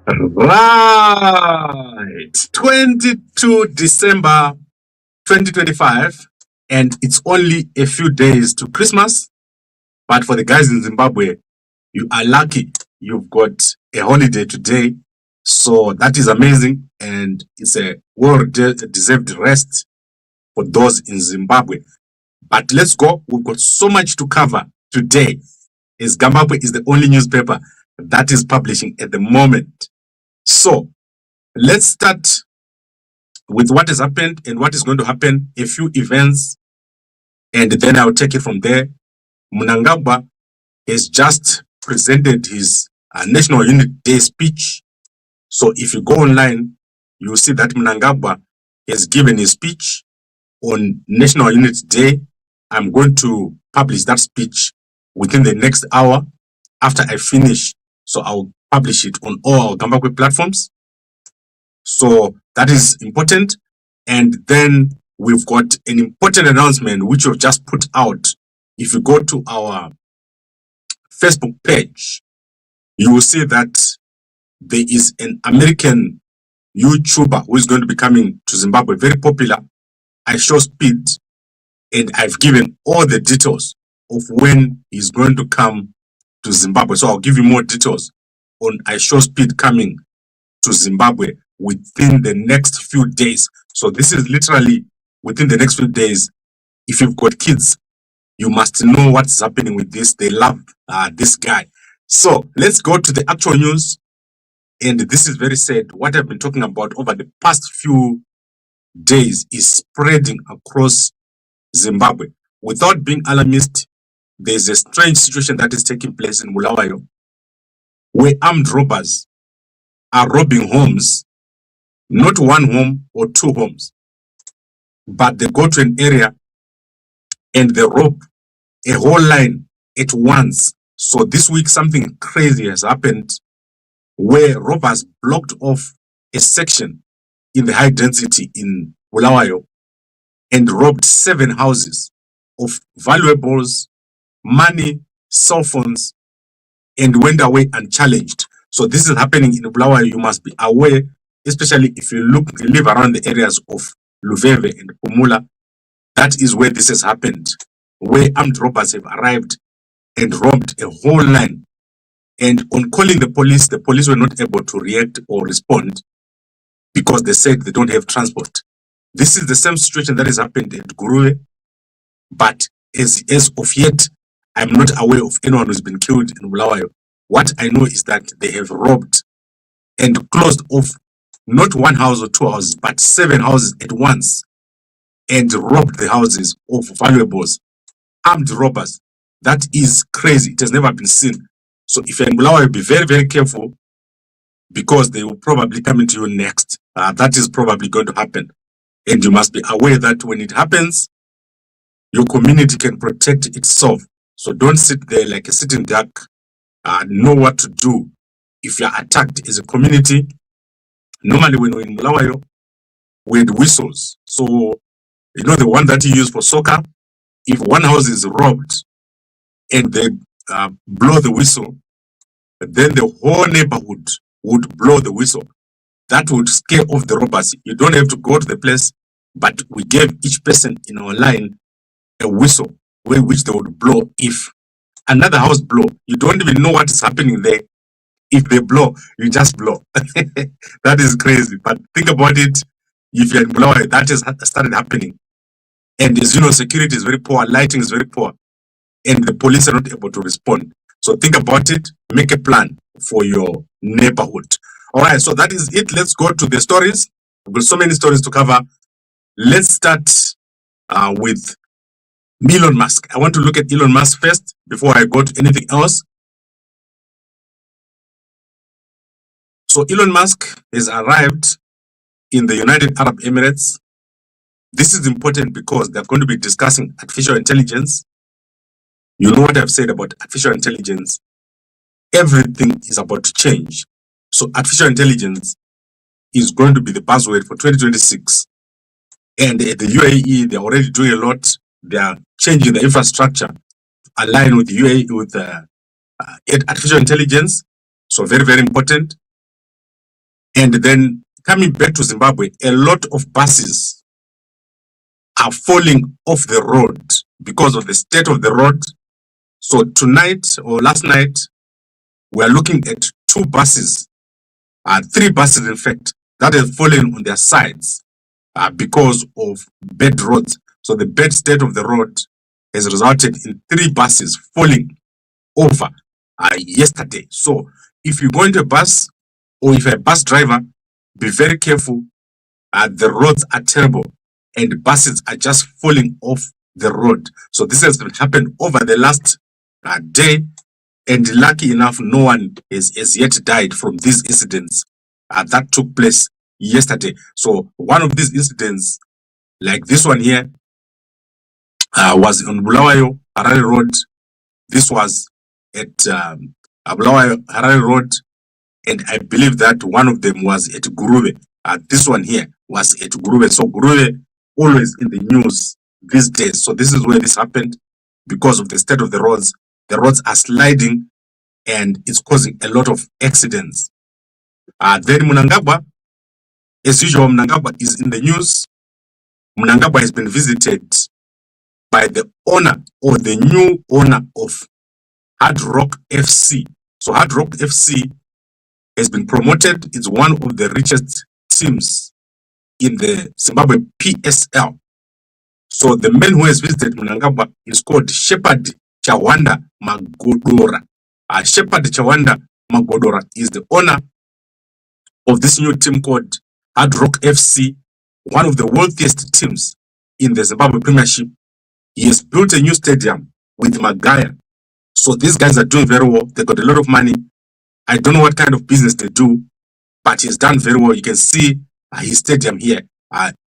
Right. 22 December 2025, and it's only a few days to Christmas. But for the guys in Zimbabwe, you are lucky you've got a holiday today. So that is amazing, and it's a well-deserved rest for those in Zimbabwe. But let's go. We've got so much to cover today, as Gambakwe is the only newspaper that is publishing at the moment. So let's start with what has happened and what is going to happen, a few events, and then I'll take it from there. Mnangagwa has just presented his National Unity Day speech. So if you go online, you will see that Mnangagwa has given his speech on National Unity Day. I'm going to publish that speech within the next hour after I finish. So I'll publish it on all our Gambakwe platforms. So that is important. And then we've got an important announcement which we've just put out. If you go to our Facebook page, you will see that there is an American YouTuber who is going to be coming to Zimbabwe, very popular, IShowSpeed, and I've given all the details of when he's going to come to Zimbabwe. So I'll give you more details on IShowSpeed coming to Zimbabwe within the next few days. So this is literally within the next few days. If you've got kids, you must know what's happening with this. They love this guy. So let's go to the actual news. And this is very sad. What I've been talking about over the past few days is spreading across Zimbabwe. Without being alarmist, there's a strange situation that is taking place in Bulawayo, where armed robbers are robbing homes, not one home or two homes, but they go to an area and they rob a whole line at once. So this week, something crazy has happened where robbers blocked off a section in the high density in Bulawayo and robbed 7 houses of valuables, money, cell phones, and went away unchallenged. So this is happening in Bulawayo. You must be aware, especially if you live around the areas of Luveve and Pumula. That is where this has happened, where armed robbers have arrived and robbed a whole line. And on calling the police were not able to react or respond because they said they don't have transport. This is the same situation that has happened at Gurue, but as of yet, I'm not aware of anyone who's been killed in Bulawayo. What I know is that they have robbed and closed off not one house or two houses, but 7 houses at once, and robbed the houses of valuables. Armed robbers. That is crazy. It has never been seen. So if you're in Bulawayo, be very, very careful, because they will probably come into you next. That is probably going to happen. And you must be aware that when it happens, your community can protect itself. So don't sit there like a sitting duck. Know what to do if you're attacked as a community. Normally when we're in Bulawayo, we had whistles. So, you know, the one that you use for soccer, if one house is robbed and they blow the whistle, then the whole neighborhood would blow the whistle. That would scare off the robbers. You don't have to go to the place, but we gave each person in our line a whistle which they would blow. If another house blow, you don't even know what is happening there. If they blow, you just blow. That is crazy. But think about it. If you're in Bulawayo, that has started happening. And as you know, security is very poor, lighting is very poor, and the police are not able to respond. So think about it, make a plan for your neighborhood. All right, so that is it. Let's go to the stories. We've got so many stories to cover. Let's start with Elon Musk. I want to look at Elon Musk first before I go to anything else. So Elon Musk has arrived in the United Arab Emirates. This is important because they're going to be discussing artificial intelligence. You know what I've said about artificial intelligence. Everything is about to change. So artificial intelligence is going to be the buzzword for 2026. And at the UAE, they're already doing a lot. They are changing the infrastructure to align with the UAE, with artificial intelligence. So very, very important. And then coming back to Zimbabwe, a lot of buses are falling off the road because of the state of the road. So tonight or last night, we are looking at 2 buses, 3 buses in fact, that have fallen on their sides because of bad roads. So the bad state of the road has resulted in 3 buses falling over yesterday. So if you go into a bus or if you're a bus driver, be very careful. The roads are terrible and buses are just falling off the road. So this has been happened over the last day, and lucky enough, no one has yet died from these incidents that took place yesterday. So one of these incidents, like this one here, was on Bulawayo, Harare Road. This was at Bulawayo, Harare Road, and I believe that one of them was at Gurube. This one here was at Gurube. So Gurube always in the news these days. So this is where this happened because of the state of the roads. The roads are sliding and it's causing a lot of accidents. Then Mnangagwa, as usual, Mnangagwa is in the news. Mnangagwa has been visited by the owner or the new owner of Hard Rock FC. So Hard Rock FC has been promoted. It's one of the richest teams in the Zimbabwe PSL. So the man who has visited Mnangagwa is called Sherpard Chahwanda Magodora. Sherpard Chahwanda Magodora is the owner of this new team called Hard Rock FC, one of the wealthiest teams in the Zimbabwe Premiership. He has built a new stadium with Magaya. So these guys are doing very well. They got a lot of money. I don't know what kind of business they do, but he's done very well. You can see his stadium here,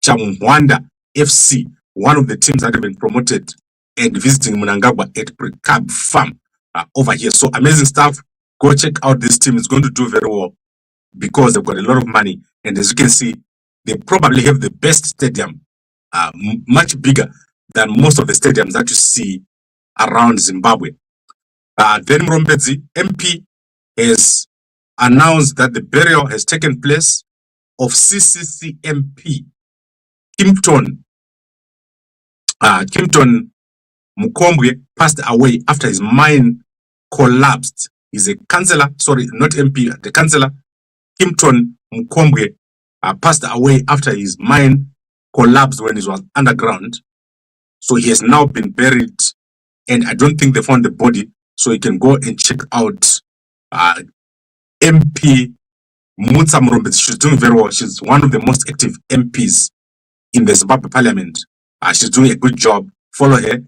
Chahwanda FC, one of the teams that have been promoted, and visiting Mnangagwa at Pricabe Farm over here. So amazing stuff. Go check out this team. It's going to do very well because they've got a lot of money. And as you can see, they probably have the best stadium, much bigger than most of the stadiums that you see around Zimbabwe. Then Mrombedzi, MP, has announced that the burial has taken place of CCC MP Kimpton Mukombwe passed away after his mine collapsed. He's a councillor, sorry, not MP, the councillor Kimpton Mukombwe passed away after his mine collapsed when he was underground. So he has now been buried, and I don't think they found the body. So you can go and check out MP Mutsa Mrombedzi. She's doing very well. She's one of the most active MPs in the Zimbabwe Parliament. She's doing a good job. Follow her,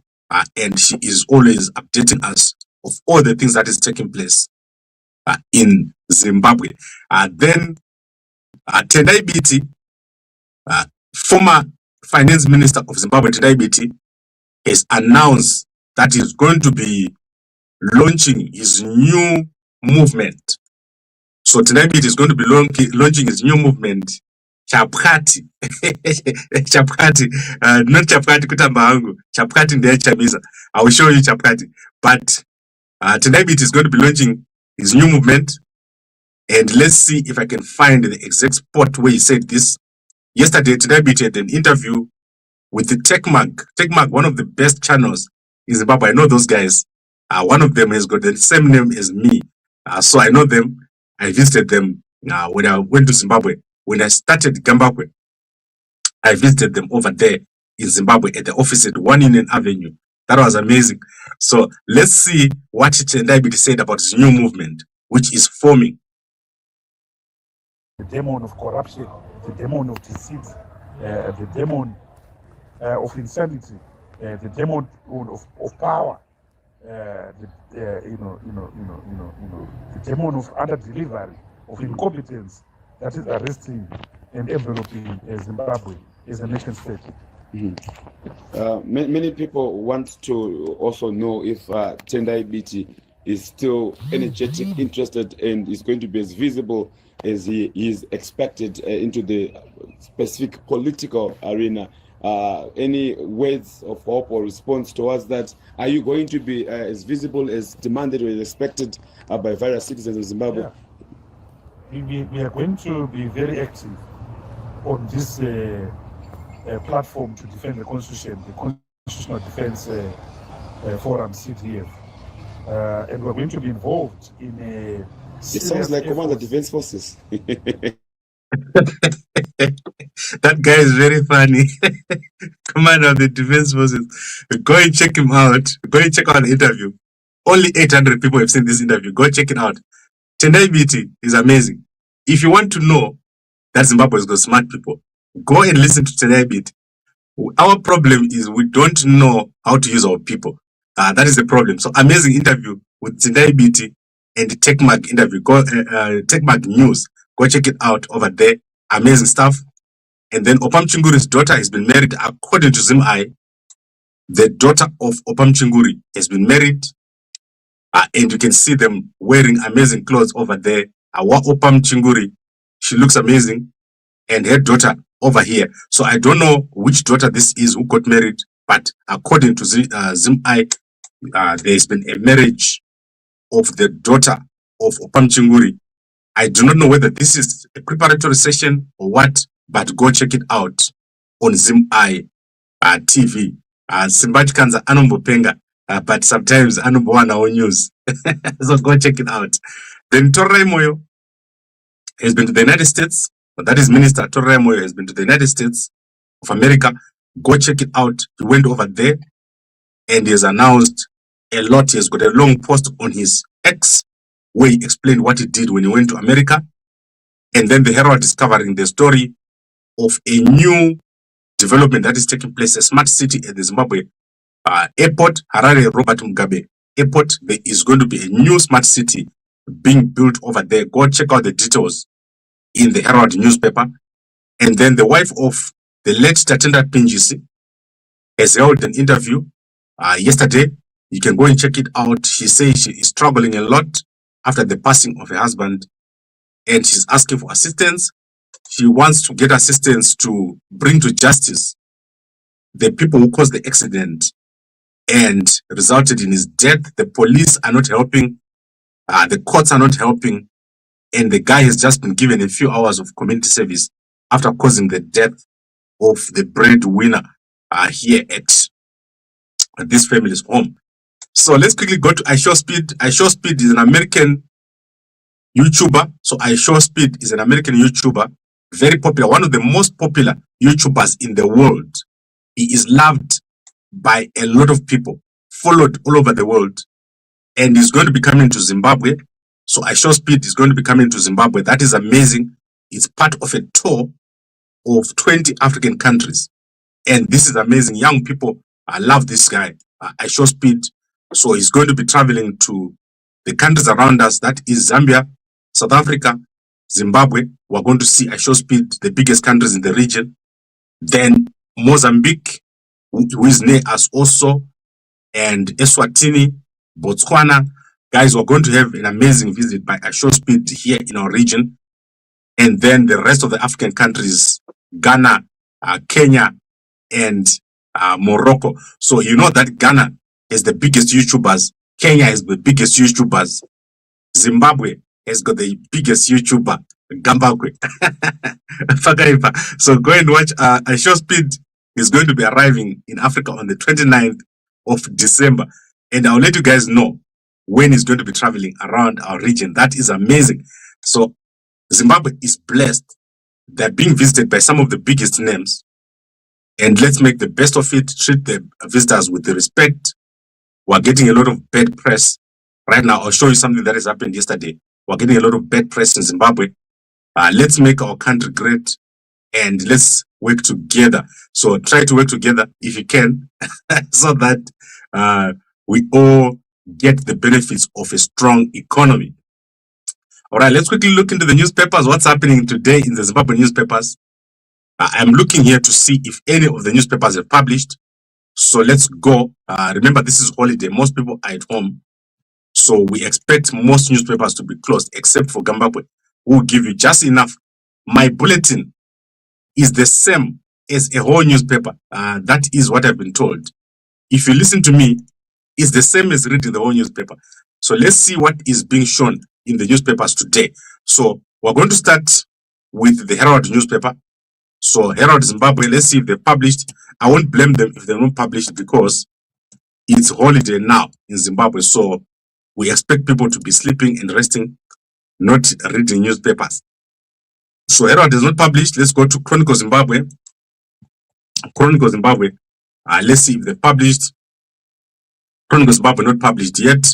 and she is always updating us of all the things that is taking place in Zimbabwe. Then Tendai Biti, former finance minister of Zimbabwe, Tendai Biti, has announced that he's going to be launching his new movement. So Tendai Biti is going to be launching his new movement, Chapkati. Chapkati, not Chapkati kutamba hangu. Chapkati ndiye chamiza. I will show you Chapkati. But Tendai Biti is going to be launching his new movement. And let's see if I can find the exact spot where he said this. Yesterday, Tendai Biti had an interview with the TechMag. TechMag, one of the best channels in Zimbabwe. I know those guys. One of them has got the same name as me. So I know them. I visited them when I went to Zimbabwe. When I started Gambakwe, I visited them over there in Zimbabwe at the office at 1 Union Avenue. That was amazing. So let's see what Tendai Biti said about his new movement, which is forming. The demon of corruption, the demon of deceit, the demon of insanity, the demon of power, the demon of under-delivery, of incompetence that is arresting and enveloping Zimbabwe as a nation state. Many people want to also know if Tendai Biti is still energetic, interested, and is going to be as visible as he is expected into the specific political arena. Any words of hope or response towards that? Are you going to be as visible as demanded or expected by various citizens of Zimbabwe? we are going to be very active on this platform to defend the Constitution, the Constitutional Defense Forum, CDF. And we're going to be involved in a It sounds like Commander Defense Forces. That guy is very funny. Commander of the Defense Forces. Go and check him out. Go and check out the interview. Only 800 people have seen this interview. Go check it out. Tendai Biti is amazing. If you want to know that Zimbabwe has got smart people, go and listen to Tendai Biti. Our problem is we don't know how to use our people. That is the problem. So amazing interview with Tendai Biti and the TechMag interview. Go TechMag News. Go check it out over there. Amazing stuff. And then Opam Chinguri's daughter has been married. According to Zimbawe, the daughter of Opam Chinguri has been married. And you can see them wearing amazing clothes over there. Opam Chinguri, she looks amazing. And her daughter over here. So I don't know which daughter this is who got married. But according to Zimbawe, there's been a marriage of the daughter of Opam Chinguri. I do not know whether this is a preparatory session or what, but go check it out on Zimbawe TV. Simbati kanza anombopenga, but sometimes anombowana on news. So go check it out. Then Torai Moyo has been to the United States. That is Minister Torai Moyo has been to the United States of America. Go check it out. He went over there and he has announced a lot. He has got a long post on his X where he explained what he did when he went to America. And then the Herald is covering the story of a new development that is taking place, a smart city at the Zimbabwe airport, Harare Robert Mugabe Airport. There is going to be a new smart city being built over there. Go check out the details in the Herald newspaper. And then the wife of the late Tatenda Pinjisi has held an interview yesterday. You can go and check it out. She says she is struggling a lot after the passing of her husband, and she's asking for assistance. She wants to get assistance to bring to justice the people who caused the accident and resulted in his death. The police are not helping. The courts are not helping. And the guy has just been given a few hours of community service after causing the death of the breadwinner here at this family's home. So let's quickly go to IShowSpeed. IShowSpeed is an American YouTuber. So IShowSpeed is an American YouTuber, very popular, one of the most popular YouTubers in the world. He is loved by a lot of people, followed all over the world, and he's going to be coming to Zimbabwe. So IShowSpeed is going to be coming to Zimbabwe. That is amazing. It's part of a tour of 20 African countries. And this is amazing. Young people love this guy, IShowSpeed. So he's going to be traveling to the countries around us. That is Zambia, South Africa, Zimbabwe. We're going to see IShowSpeed, the biggest countries in the region. Then Mozambique, who is near us also, and Eswatini, Botswana. Guys, we're going to have an amazing visit by IShowSpeed here in our region. And then the rest of the African countries, Ghana, Kenya, and Morocco. So you know that Ghana is the biggest YouTubers. Kenya is the biggest YouTubers. Zimbabwe has got the biggest YouTuber, Gambakwe. So go and watch. IShowSpeed is going to be arriving in Africa on the 29th of December. And I'll let you guys know when he's going to be traveling around our region. That is amazing. So Zimbabwe is blessed. They're being visited by some of the biggest names. And let's make the best of it. Treat the visitors with the respect. We're getting a lot of bad press right now. I'll show you something that has happened yesterday. We're getting a lot of bad press in Zimbabwe. Let's make our country great and let's work together. So try to work together if you can so that we all get the benefits of a strong economy. All right, let's quickly look into the newspapers. What's happening today in the Zimbabwe newspapers? I'm looking here to see if any of the newspapers have published. So let's go. Remember, this is holiday. Most people are at home. So we expect most newspapers to be closed, except for Gambakwe, who will give you just enough. My bulletin is the same as a whole newspaper. That is what I've been told. If you listen to me, it's the same as reading the whole newspaper. So let's see what is being shown in the newspapers today. So We're going to start with the Herald newspaper. So Herald Zimbabwe, let's see if they published. I won't blame them if they don't publish because it's holiday now in Zimbabwe. So we expect people to be sleeping and resting, not reading newspapers. So Herald is not published. Let's go to Chronicle Zimbabwe. Chronicle Zimbabwe. Let's see if they published. Chronicle Zimbabwe not published yet.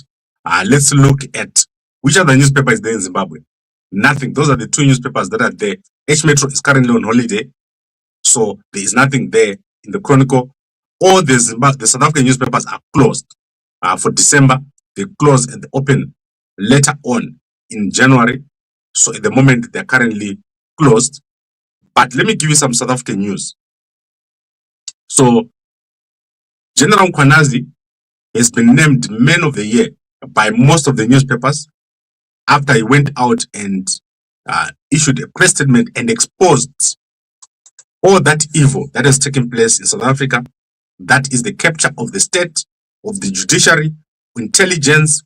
Let's look at which other newspaper is there in Zimbabwe. Nothing. Those are the two newspapers that are there. H Metro is currently on holiday, so there is nothing there in the Chronicle. All the South African newspapers are closed for December. They close and they open later on in January. So at the moment they're currently closed. But let me give you some South African news. So General Mkhwanazi has been named Man of the Year by most of the newspapers after he went out and issued a press statement and exposed all that evil that has taken place in South Africa. That is the capture of the state, of the judiciary, intelligence.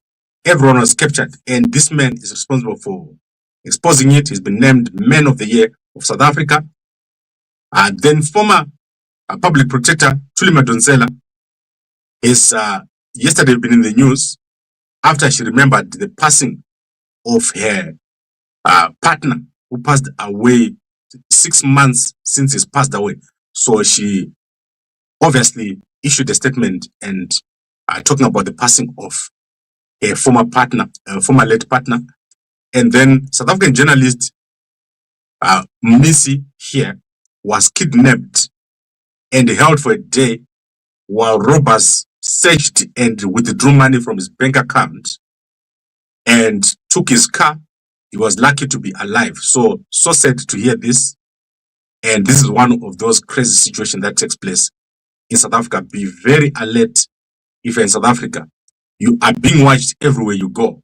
Everyone was captured, and this man is responsible for exposing it. He's been named Man of the Year of South Africa. Then former public protector Thuli Madonsela is yesterday been in the news after she remembered the passing of her partner who passed away 6 months since he's passed away. So she obviously issued a statement and talking about the passing of a former partner, former late partner. And then South African journalist Mnisi here was kidnapped and held for a day while robbers searched and withdrew money from his bank account and took his car. He was lucky to be alive. So sad to hear this. And this is one of those crazy situations that takes place in South Africa. Be very alert if you're in South Africa. You are being watched everywhere you go.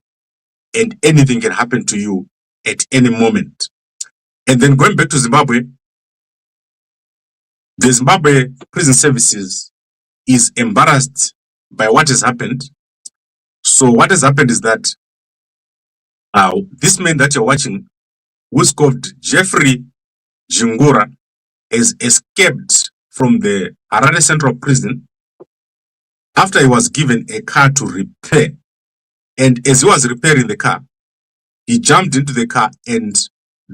And anything can happen to you at any moment. And then going back to Zimbabwe, the Zimbabwe Prison Services is embarrassed by what has happened. So what has happened is that this man that you're watching, who's called Jefferey Jingura, has escaped from the Harare Central Prison after he was given a car to repair. And as he was repairing the car, he jumped into the car and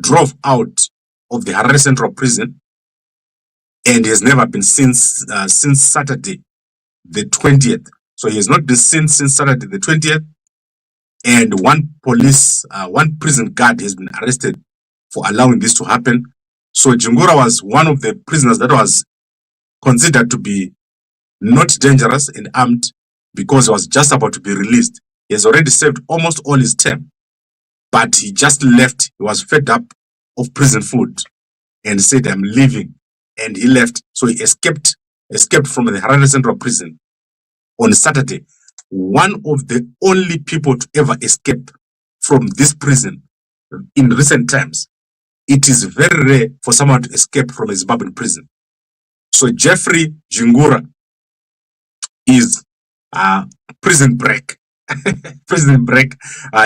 drove out of the Harare Central Prison, and he has never been seen since Saturday, the 20th. So he has not been seen since Saturday, the 20th. And one prison guard has been arrested for allowing this to happen. So Jingura was one of the prisoners that was considered to be not dangerous and armed because he was just about to be released. He has already served almost all his term, but he just left. He was fed up of prison food and said, I'm leaving. And he left. So he escaped from the Harare Central Prison on Saturday. One of the only people to ever escape from this prison in recent times. It is very rare for someone to escape from a Zimbabwean prison. So Jefferey Jingura is prison break. Prison break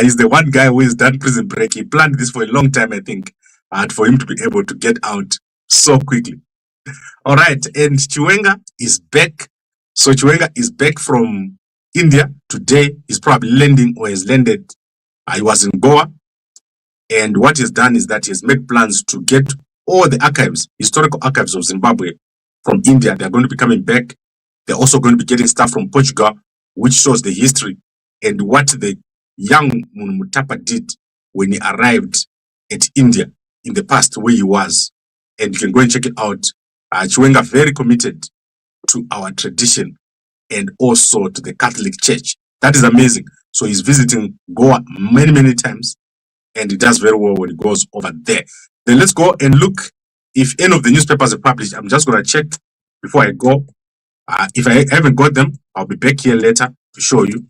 is the one guy who has done prison break. He planned this for a long time, I think, for him to be able to get out so quickly. All right, and Chiwenga is back. So Chiwenga is back from India today. He's probably landing or has landed. He was in Goa. And what he's done is that he has made plans to get all the archives, historical archives of Zimbabwe from India. They're going to be coming back. They're also going to be getting stuff from Portugal, which shows the history and what the young Mutapa did when he arrived at India in the past, where he was. And you can go and check it out. Chiwenga very committed to our tradition and also to the Catholic Church. That is amazing. So he's visiting Goa many, many times, and he does very well when he goes over there. Then let's go and look if any of the newspapers are published. I'm just going to check before I go. If I haven't got them, I'll be back here later to show you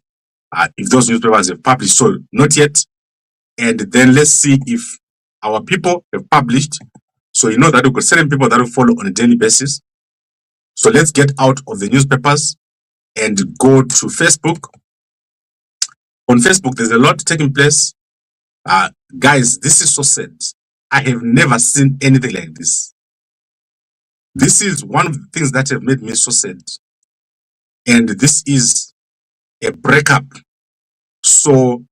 if those newspapers have published. So not yet. And then let's see if our people have published. So you know that we've got certain people that will follow on a daily basis. So let's get out of the newspapers and go to Facebook. On Facebook, there's a lot taking place. Guys, this is so sad. I have never seen anything like this. This is one of the things that have made me so sad. And this is a breakup. So,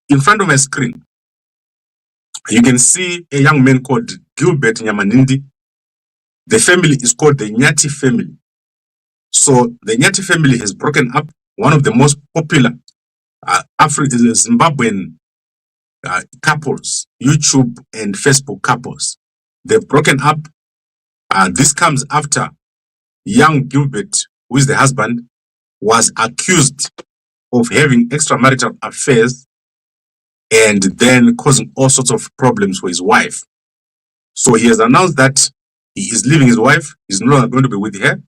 in front of my screen, you can see a young man called Gilbert Nyamanindi. The family is called the Nyati family. So, the Nyati family has broken up. One of the most popular Zimbabwean couples, YouTube and Facebook couples. They've broken up. This comes after young Gilbert, who is the husband, was accused of having extramarital affairs and then causing all sorts of problems for his wife. So he has announced that he is leaving his wife. He's no longer going to be with her.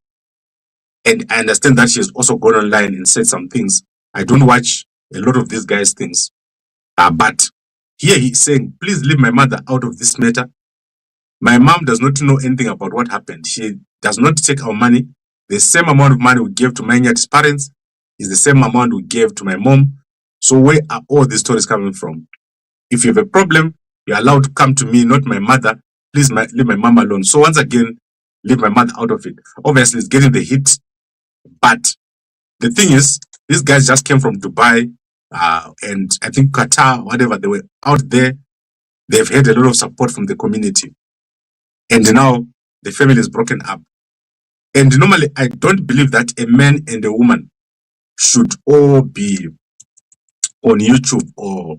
And I understand that she has also gone online and said some things. I don't watch a lot of these guys' things. But here he's saying, please leave my mother out of this matter. My mom does not know anything about what happened. She does not take our money. The same amount of money we gave to my Nyati's parents is the same amount we gave to my mom. So where are all these stories coming from? If you have a problem, you're allowed to come to me, not my mother. Please leave my mom alone. So once again, leave my mother out of it. Obviously, it's getting the hit. But the thing is, these guys just came from Dubai and I think Qatar, whatever. They were out there. They've had a lot of support from the community. And now the family is broken up. And normally, I don't believe that a man and a woman should all be on YouTube or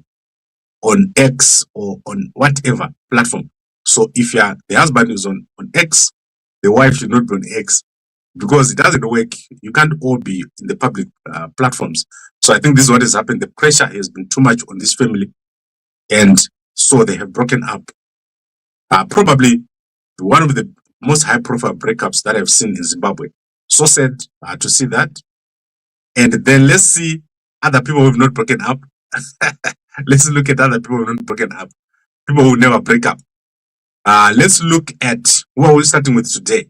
on X or on whatever platform. So if you're the husband is on X, the wife should not be on X because it doesn't work. You can't all be in the public platforms. So I think this is what has happened. The pressure has been too much on this family. And so they have broken up. Probably one of the most high profile breakups that I've seen in Zimbabwe. So sad to see that. And then let's see other people who have not broken up. Let's look at other people who have not broken up. People who never break up. Let's look at who are we starting with today.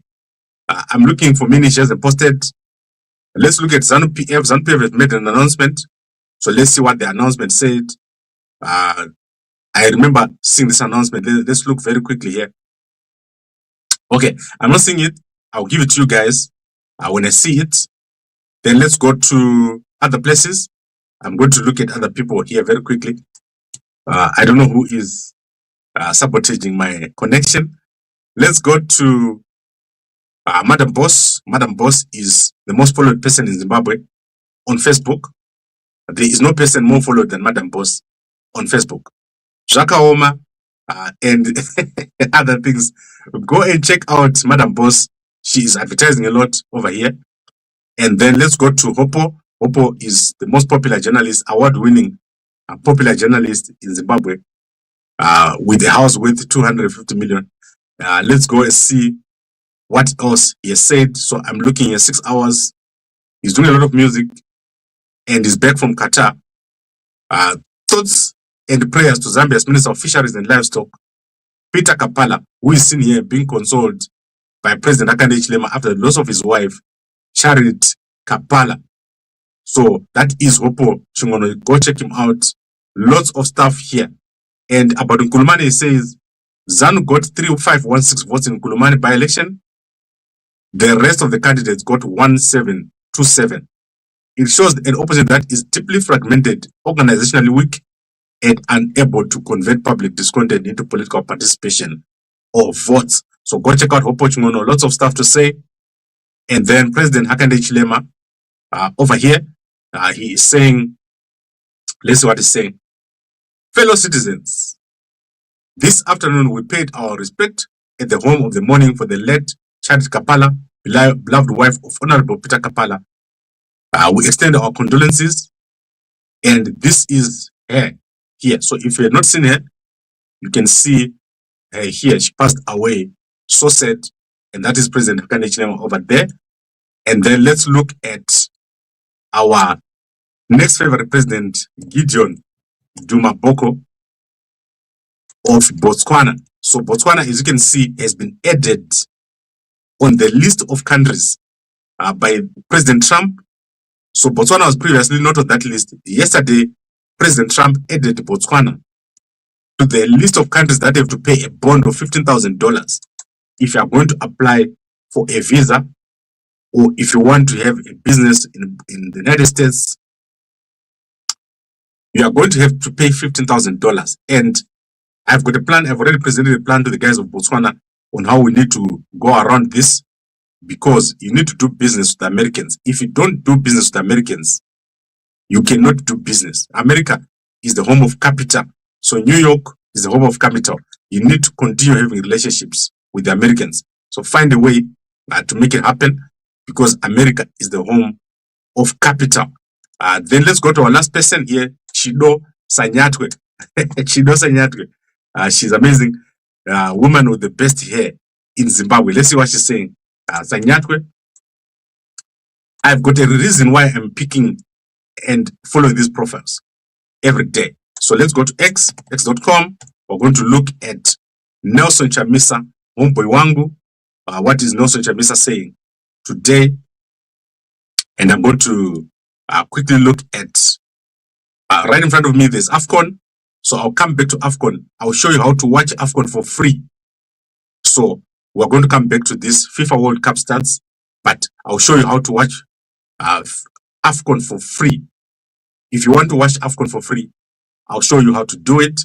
I'm looking for many shares and posted. Let's look at ZANU PF. ZANU PF has made an announcement. So let's see what the announcement said. I remember seeing this announcement. Let's look very quickly here. Okay, I'm not seeing it. I'll give it to you guys when I see it. Then let's go to other places. I'm going to look at other people here very quickly. I don't know who is sabotaging my connection. Let's go to Madam Boss. Madam Boss is the most followed person in Zimbabwe on Facebook. There is no person more followed than Madam Boss on Facebook. Jakaoma and other things. Go and check out Madam Boss. She is advertising a lot over here. And then let's go to Hopo. Hopo is the most popular journalist, award-winning popular journalist in Zimbabwe with a house worth 250 million. Let's go and see what else he has said. So I'm looking at 6 hours. He's doing a lot of music and he's back from Qatar. Thoughts and prayers to Zambia's Minister of Fisheries and Livestock, Peter Kapala, who is seen here being consoled by President Hakainde Hichilema after the loss of his wife, Charity Kapala. So that is Hopo Chingono. Go check him out. Lots of stuff here. And about Nkulumane, he says ZANU got 3516 votes in Nkulumane by-election. The rest of the candidates got 1727. It shows an opposition that is deeply fragmented, organizationally weak, and unable to convert public discontent into political participation or votes. So go check out Hopo Chingono. Lots of stuff to say. And then President Hakainde Hichilema over here, he is saying, let's see what he's saying. Fellow citizens, this afternoon we paid our respect at the home of the mourning for the late Charity Kapala, beloved wife of Honorable Peter Kapala. We extend our condolences, and this is her here. So if you have not seen her, you can see her here. She passed away. So sad. And that is President Hakainde Hichilema over there. And then let's look at our next favorite president, Gideon Duma Boko of Botswana. So Botswana, as you can see, has been added on the list of countries by President Trump. So Botswana was previously not on that list. Yesterday, President Trump added Botswana to the list of countries that have to pay a bond of $15,000 if you are going to apply for a visa, or if you want to have a business in the United States, you are going to have to pay $15,000. And I've got a plan. I've already presented a plan to the guys of Botswana on how we need to go around this, because you need to do business with the Americans. If you don't do business with the Americans, you cannot do business. America is the home of capital. So New York is the home of capital. You need to continue having relationships with the Americans. So find a way to make it happen, because America is the home of capital. Then let's go to our last person here, Chido Sanyatwe. Chido Sanyatwe. She's amazing. Woman with the best hair in Zimbabwe. Let's see what she's saying. Sanyatwe. I've got a reason why I'm picking and following these profiles every day. So let's go to x.com. We're going to look at Nelson Chamisa, homeboy wangu. What is Nelson Chamisa saying today? And I'm going to quickly look at right in front of me, there's AFCON. So I'll come back to AFCON. I'll show you how to watch AFCON for free. So we're going to come back to this FIFA World Cup stats, but I'll show you how to watch AFCON for free. If you want to watch AFCON for free, I'll show you how to do it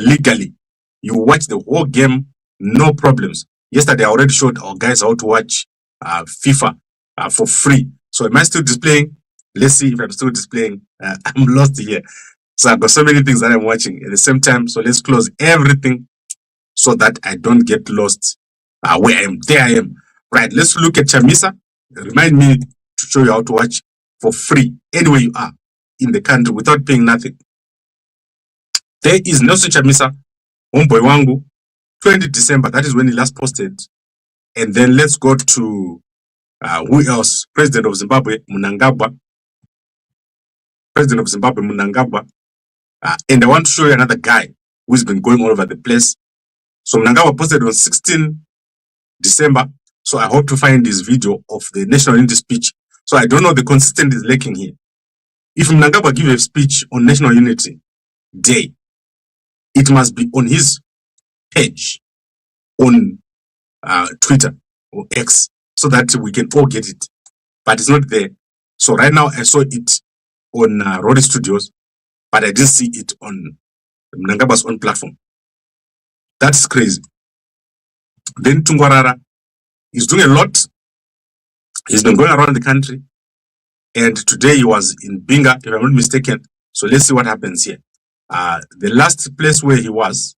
legally. You watch the whole game, no problems. Yesterday, I already showed our guys how to watch FIFA for free. So am I still displaying? Let's see if I'm still displaying. I'm lost here. So I've got so many things that I'm watching at the same time. So let's close everything so that I don't get lost where I am. There I am. Right, let's look at Chamisa. Remind me to show you how to watch for free anywhere you are in the country without paying nothing. There is Nelson Chamisa, homeboy wangu, 20 December. That is when he last posted. And then let's go to who else? President of Zimbabwe, Mnangagwa. President of Zimbabwe, Mnangagwa. And I want to show you another guy who's been going all over the place. So Mnangagwa posted on 16 December. So I hope to find this video of the National Unity speech. So I don't know, the consistency is lacking here. If Mnangagwa give a speech on National Unity Day, it must be on his page on Twitter or X, so that we can all get it. But it's not there. So right now I saw it on Rory Studios, but I didn't see it on Mnangagwa's own platform. That's crazy. Then Tungwarara is doing a lot. He's been going around the country. And today he was in Binga, if I'm not mistaken. So let's see what happens here. The last place where he was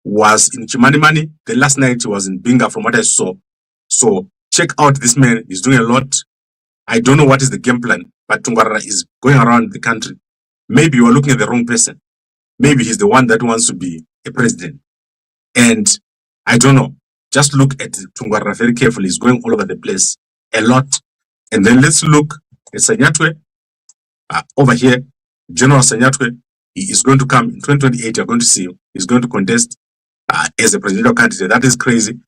in Chimanimani. The last night he was in Binga from what I saw. So check out this man. He's doing a lot. I don't know what is the game plan, but Tungwarara is going around the country. Maybe you are looking at the wrong person. Maybe he's the one that wants to be a president. And I don't know. Just look at Tungwarara very carefully. He's going all over the place a lot. And then let's look at Sanyatwe. Over here, General Sanyatwe, he is going to come in 2028. You're going to see him. He's going to contest as a presidential candidate. That is crazy.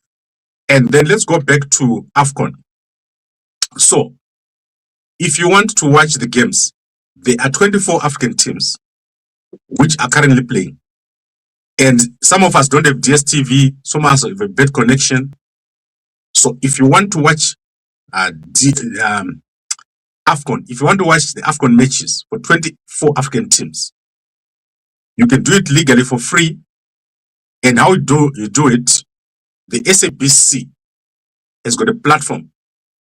And then let's go back to AFCON. So, if you want to watch the games, there are 24 African teams which are currently playing. And some of us don't have DSTV, some of us have a bad connection. So if you want to watch AFCON, if you want to watch the AFCON matches for 24 African teams, you can do it legally for free. And how you do it, the SABC has got a platform.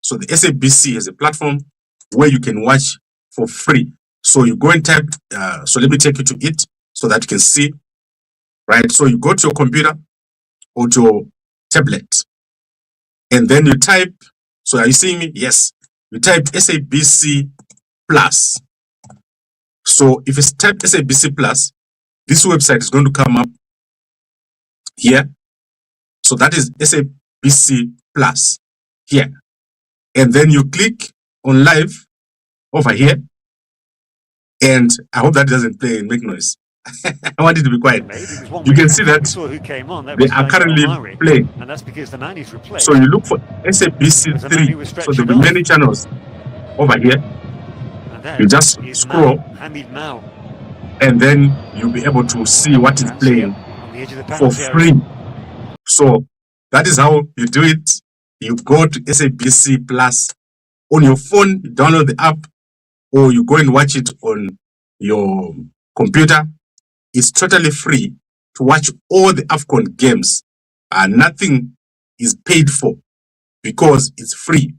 So the SABC has a platform where you can watch for free. So you go and type, so let me take you to it so that you can see, right? So you go to your computer or to your tablet, and then you type, so are you seeing me? Yes. You type SABC Plus. So if you type SABC Plus, this website is going to come up here. So that is SABC Plus here. And then you click on live over here. And I hope that doesn't play and make noise. I want it to be quiet. You can see that they are currently playing. And that's because the man is replaced. So you look for SABC3. So there will be many channels over here. You just scroll. and then you'll be able to see what is playing on the edge of the for penalty free. area. So that is how you do it. You go to SABC Plus on your phone, you download the app, or you go and watch it on your computer. It's totally free to watch all the AFCON games. Nothing is paid for because it's free.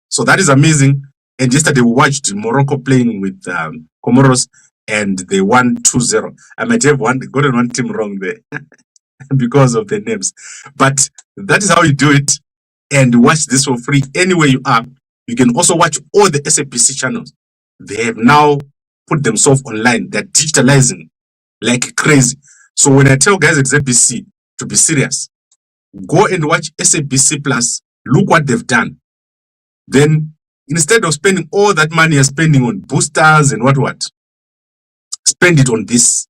So that is amazing. And yesterday we watched Morocco playing with Comoros, and they won 2-0. I might have gotten one team wrong there because of the names. But that is how you do it. And watch this for free anywhere you are. You can also watch all the SABC channels. They have now put themselves online. They're digitalizing like crazy. So when I tell guys at ZBC to be serious, go and watch SABC Plus. Look what they've done. Then instead of spending all that money you're spending on boosters and what, spend it on this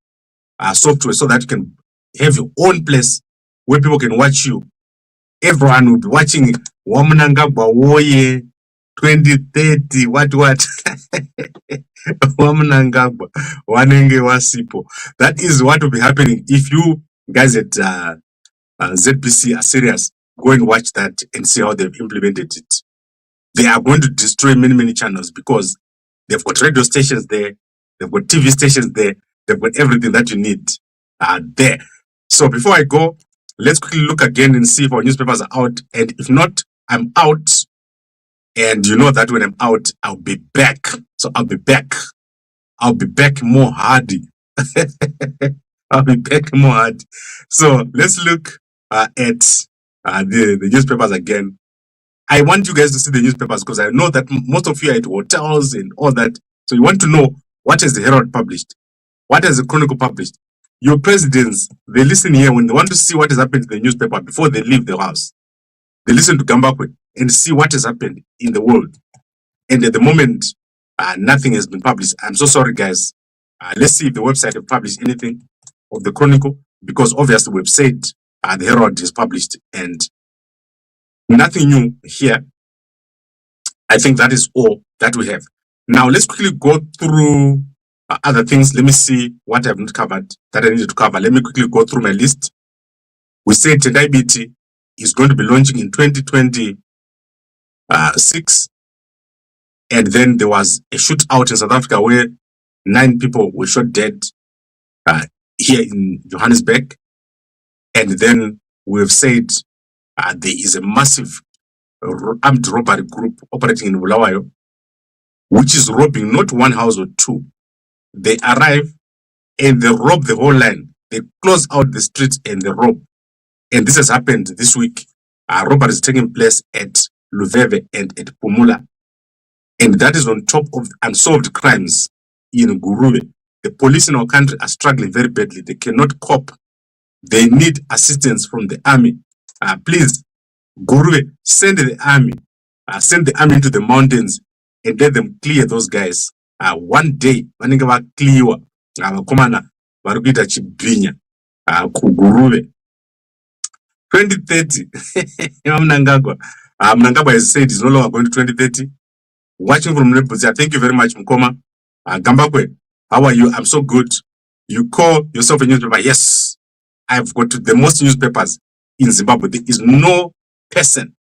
software so that you can have your own place where people can watch you. Everyone will be watching Mnangagwa Woye 2030, what? Mnangagwa, Wanenge Wasipo. That is what will be happening if you guys at ZBC are serious. Go and watch that and see how they've implemented it. They are going to destroy many channels because they've got radio stations there, they've got TV stations there, they've got everything that you need there. So before I go, let's quickly look again and see if our newspapers are out. And if not, I'm out. And you know that when I'm out, I'll be back. So I'll be back. I'll be back more hardy. I'll be back more hardy. So let's look at the newspapers again. I want you guys to see the newspapers because I know that most of you are at hotels and all that. So you want to know what has the Herald published? What has the Chronicle published? Your presidents, they listen here when they want to see what has happened to the newspaper before they leave the house. They listen to Gambakwe and see what has happened in the world. And at the moment, nothing has been published. I'm so sorry, guys. Let's see if the website have published anything of the Chronicle, because obviously we've said the Herald is published and nothing new here. I think that is all that we have. Now, let's quickly go through other things. Let me see what I have not covered that I needed to cover. Let me quickly go through my list. We said Tendai Biti is going to be launching in 2026. And then there was a shootout in South Africa where 9 people were shot dead here in Johannesburg. And then we've said there is a massive armed robbery group operating in Bulawayo, which is robbing not one house or two. They arrive and they rob the whole line. They close out the streets and they rob. And this has happened this week. Robbery is taking place at Luveve and at Pumula. And that is on top of unsolved crimes in Gurube. The police in our country are struggling very badly. They cannot cope. They need assistance from the army. Please, Gurube, send the army. Send the army into the mountains and let them clear those guys. One day, vanenge vakliwa vakomana vari kuita chibhinya kuGurube. 2030. Mnangagwa. Mnangagwa has said he's no longer going to 2030. Watching from Lebusia. Thank you very much, Mkoma. Gambakwe, how are you? I'm so good. You call yourself a newspaper? Yes. I've got the most newspapers in Zimbabwe. There is no person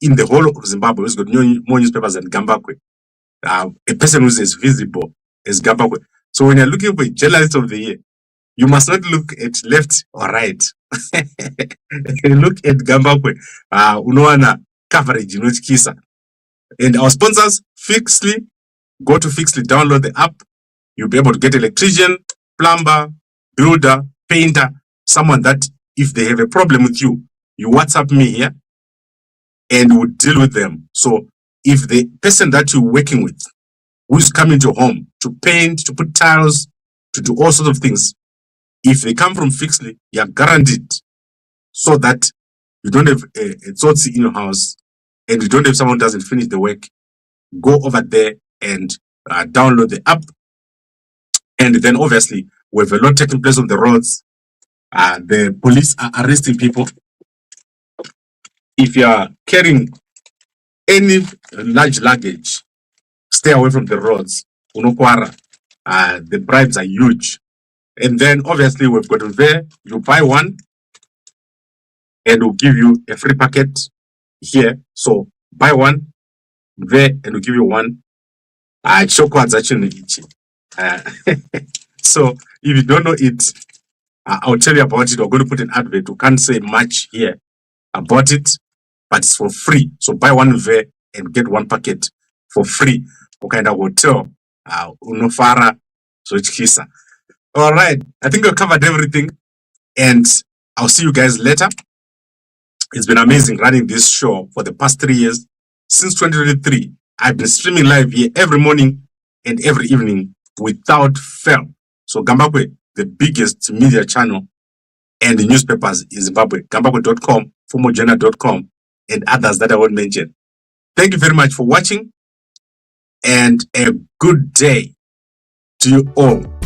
in the whole of Zimbabwe who's got more newspapers than Gambakwe. A person who's as visible as Gambakwe. So when you're looking for a journalist of the year, you must not look at left or right. Look at Gambakwe. Unoana coverage, kisa. And our sponsors, Fixly. Go to Fixly, download the app. You'll be able to get electrician, plumber, builder, painter, someone that if they have a problem with you, you WhatsApp me here and we'll deal with them. So if the person that you're working with, who's coming to your home to paint, to put tiles, to do all sorts of things, if they come from Fixly, you're guaranteed so that you don't have a tsotsi in your house and you don't have someone who doesn't finish the work. Go over there and download the app. And then obviously, we have a lot taking place on the roads. The police are arresting people. If you are carrying any large luggage, stay away from the roads. Unokwara, the bribes are huge. And then obviously we've got there, you buy one and we'll give you a free packet here. So buy one there and we'll give you one. So if you don't know it, I'll tell you about it. We're going to put an advert. You can't say much here about it, but it's for free. So buy one there and get one packet for free. What kind of hotel? Unofara. So it's kisa. All right. I think I've covered everything, and I'll see you guys later. It's been amazing running this show for the past 3 years. Since 2023, I've been streaming live here every morning and every evening without fail. So Gambakwe, the biggest media channel and the newspapers in Zimbabwe, Gambakwe.com, FumoJena.com, and others that I won't mention. Thank you very much for watching, and a good day to you all.